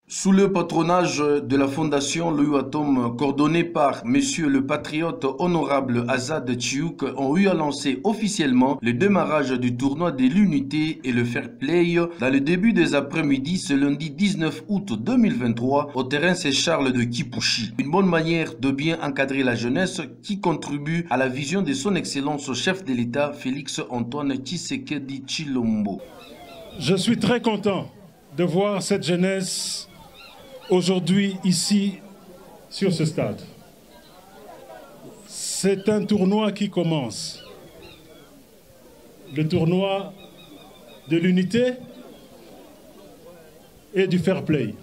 Sous le patronage de la Fondation Louis-Atom, coordonnée par Monsieur le Patriote Honorable Azad Chiouk, ont eu à lancer officiellement le démarrage du tournoi de l'unité et le fair play dans le début des après-midi ce lundi 19 août 2023 au terrain Saint-Charles de Kipushi. Une bonne manière de bien encadrer la jeunesse qui contribue à la vision de son Excellence chef de l'État Félix Antoine Tshisekedi Tshilombo. Je suis très content de voir cette jeunesse aujourd'hui, ici, sur ce stade. C'est un tournoi qui commence. Le tournoi de l'unité et du fair play.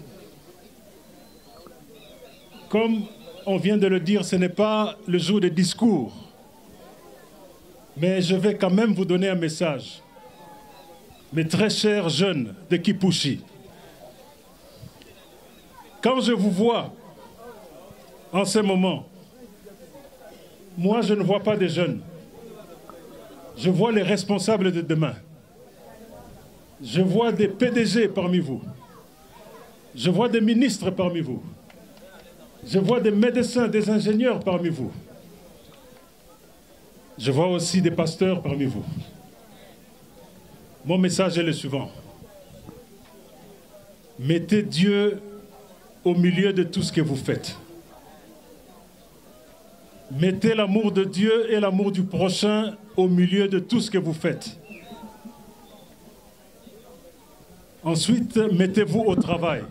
Comme on vient de le dire, ce n'est pas le jour des discours. Mais je vais quand même vous donner un message. Mes très chers jeunes de Kipushi, quand je vous vois en ce moment, moi je ne vois pas des jeunes. Je vois les responsables de demain. Je vois des PDG parmi vous. Je vois des ministres parmi vous. Je vois des médecins, des ingénieurs parmi vous. Je vois aussi des pasteurs parmi vous. Mon message est le suivant. Mettez Dieu au milieu de tout ce que vous faites. Mettez l'amour de Dieu et l'amour du prochain au milieu de tout ce que vous faites. Ensuite, mettez-vous au travail.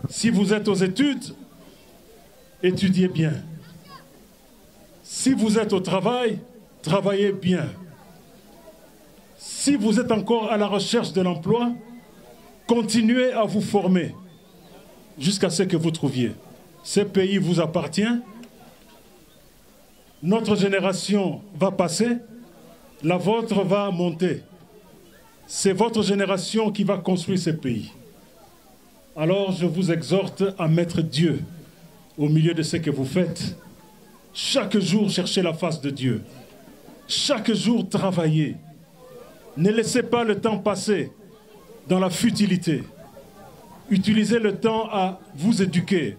Si vous êtes aux études, étudiez bien. Si vous êtes au travail, travaillez bien. Si vous êtes encore à la recherche de l'emploi, continuez à vous former jusqu'à ce que vous trouviez. Ce pays vous appartient. Notre génération va passer, la vôtre va monter. C'est votre génération qui va construire ce pays. Alors je vous exhorte à mettre Dieu au milieu de ce que vous faites. Chaque jour, cherchez la face de Dieu. Chaque jour, travaillez. Ne laissez pas le temps passer dans la futilité. Utilisez le temps à vous éduquer,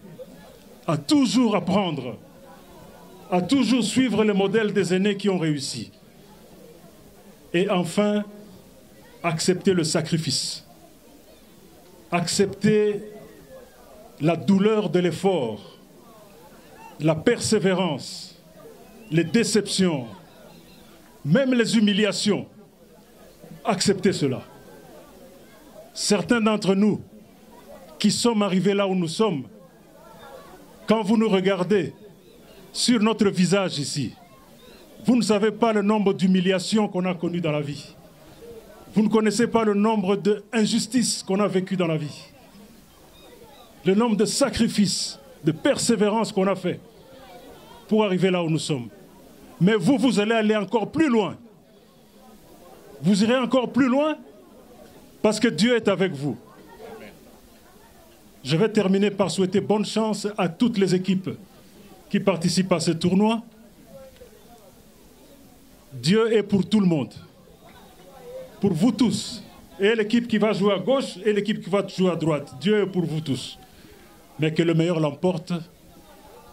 à toujours apprendre, à toujours suivre le modèle des aînés qui ont réussi. Et enfin, acceptez le sacrifice. Acceptez la douleur de l'effort, la persévérance, les déceptions, même les humiliations. Acceptez cela. Certains d'entre nous qui sommes arrivés là où nous sommes, quand vous nous regardez sur notre visage ici, vous ne savez pas le nombre d'humiliations qu'on a connues dans la vie. Vous ne connaissez pas le nombre d'injustices qu'on a vécues dans la vie. Le nombre de sacrifices, de persévérance qu'on a fait pour arriver là où nous sommes. Mais vous, vous allez aller encore plus loin. Vous irez encore plus loin parce que Dieu est avec vous. Je vais terminer par souhaiter bonne chance à toutes les équipes qui participent à ce tournoi. Dieu est pour tout le monde, pour vous tous. Et l'équipe qui va jouer à gauche et l'équipe qui va jouer à droite. Dieu est pour vous tous. Mais que le meilleur l'emporte.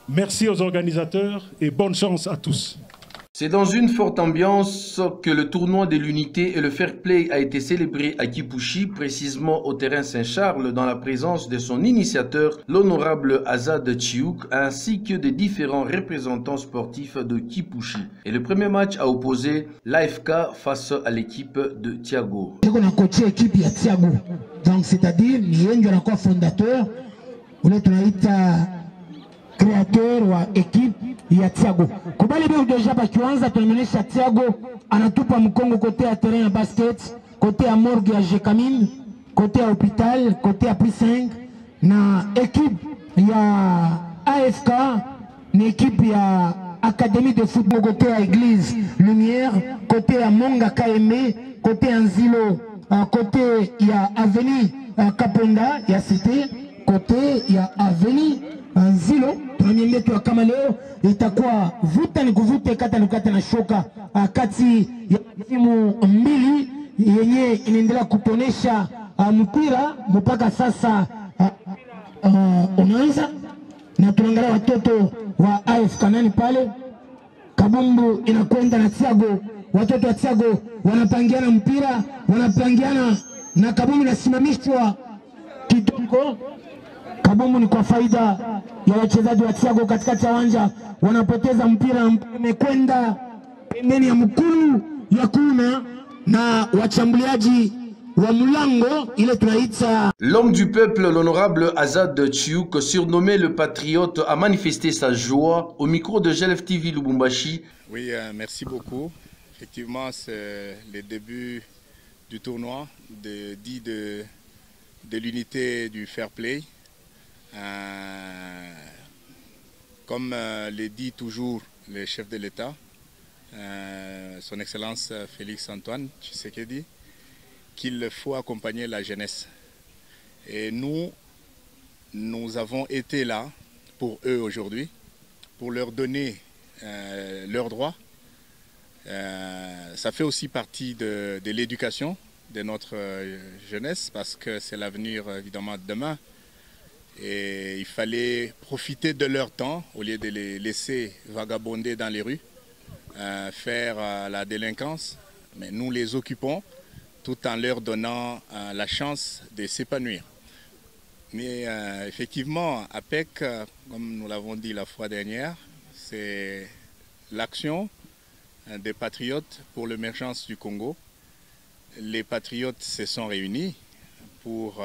Merci aux organisateurs et bonne chance à tous. C'est dans une forte ambiance que le tournoi de l'unité et le fair play a été célébré à Kipushi, précisément au terrain Saint-Charles, dans la présence de son initiateur, l'honorable Azad Chiouk, ainsi que des différents représentants sportifs de Kipushi. Et le premier match a opposé l'AFK face à l'équipe de Thiago. On a coaché l'équipe de Thiago, donc c'est-à-dire il y a un fondateur, on est créateur ou équipe ya Thiago. Kubali bien déjà parce que tunaonyesha Thiago anatupa mkongo côté à terrain ya basket, côté à morgue ya Jekamine, côté à hôpital, côté à P5 na équipe ya AFK, na équipe ya académie de football côté à église Lumière, côté à Monga KMB, côté à Nzilo, côté ya avenue Kaponda ya cité, côté ya avenue Nzilo. Premier letu ya kama leo itakuwa vuta ni kuvute kata nukata na shoka kati ya timu mbili yenye inaendelea kutonesha mpira mpaka sasa unaanza, na tunaangalia watoto wa AF Kanani pale. Kabumbu inakwenda na Thiago, watoto wa Thiago wanapangiana mpira, wanapangiana na kabumbu inasimamishwa kidogo. Kabumbu ni kwa faida ya wachezaji wa Thiago katikati ya uwanja, wanapoteza mpira, umekwenda pembeni ya mkulu ya kuna na wachambuliaji wa mlango ile tunaita. L'homme du peuple, l'honorable Azad Chiouk, surnommé le patriote, a manifesté sa joie au micro de GLF TV Lubumbashi. Oui, merci beaucoup. Effectivement, c'est le début du tournoi, dit de l'unité du fair play. Comme le dit toujours le chef de l'État, son Excellence Félix Antoine Tshisekedi, qu'il faut accompagner la jeunesse. Et nous avons été là pour eux aujourd'hui, pour leur donner leurs droits. Ça fait aussi partie de l'éducation de notre jeunesse, parce que c'est l'avenir évidemment de demain. Et il fallait profiter de leur temps au lieu de les laisser vagabonder dans les rues, faire la délinquance. Mais nous les occupons tout en leur donnant la chance de s'épanouir. Mais effectivement, APEC, comme nous l'avons dit la fois dernière, c'est l'action des patriotes pour l'émergence du Congo. Les patriotes se sont réunis pour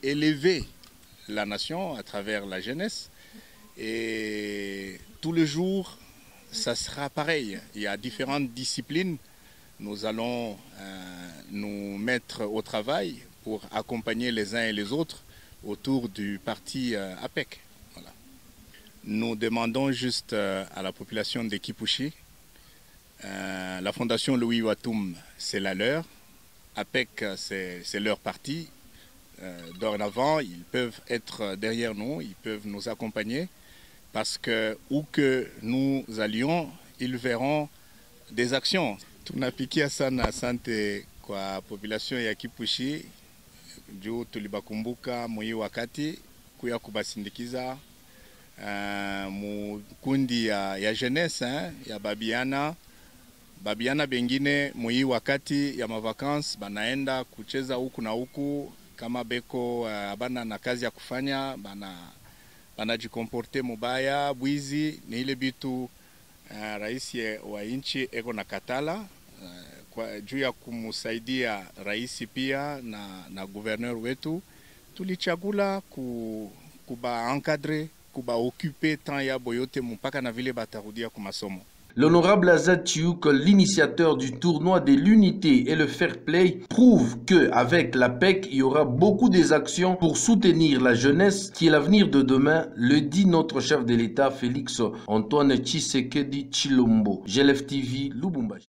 élever la nation à travers la jeunesse. Et tous les jours, ça sera pareil. Il y a différentes disciplines. Nous allons nous mettre au travail pour accompagner les uns et les autres autour du parti APEC. Voilà. Nous demandons juste à la population de Kipushi, la fondation Louis Watoum, c'est la leur, APEC, c'est leur parti. Dorénavant, ils peuvent être derrière nous, ils peuvent nous accompagner, parce que où que nous allions, ils verront des actions. Tunapikia sana asante kwa population ya Kipushi juu tulibakumbuka mwi wakati kuya kubasindikiza mukundi ya jeunesse ya babiana bengine mwi wakati ya mavakansi banaenda kucheza huku na huku, kama beko abana na kazi ya kufanya banajikomporte mubaya bwizi. Ni ile bitu rais wa nchi eko na katala kwa juu ya kumusaidia rais pia na gouverneur wetu, tulichagula kuba encadrer, kuba occuper temps ya boyote mpaka na vile batarudia ku masomo. L'honorable Azad Chiouk, l'initiateur du tournoi de l'unité et le fair play, prouve qu'avec l'APEC, il y aura beaucoup d'actions pour soutenir la jeunesse qui est l'avenir de demain, le dit notre chef de l'État Félix Antoine Tshisekedi Tshilombo. GLF TV, Lubumbashi.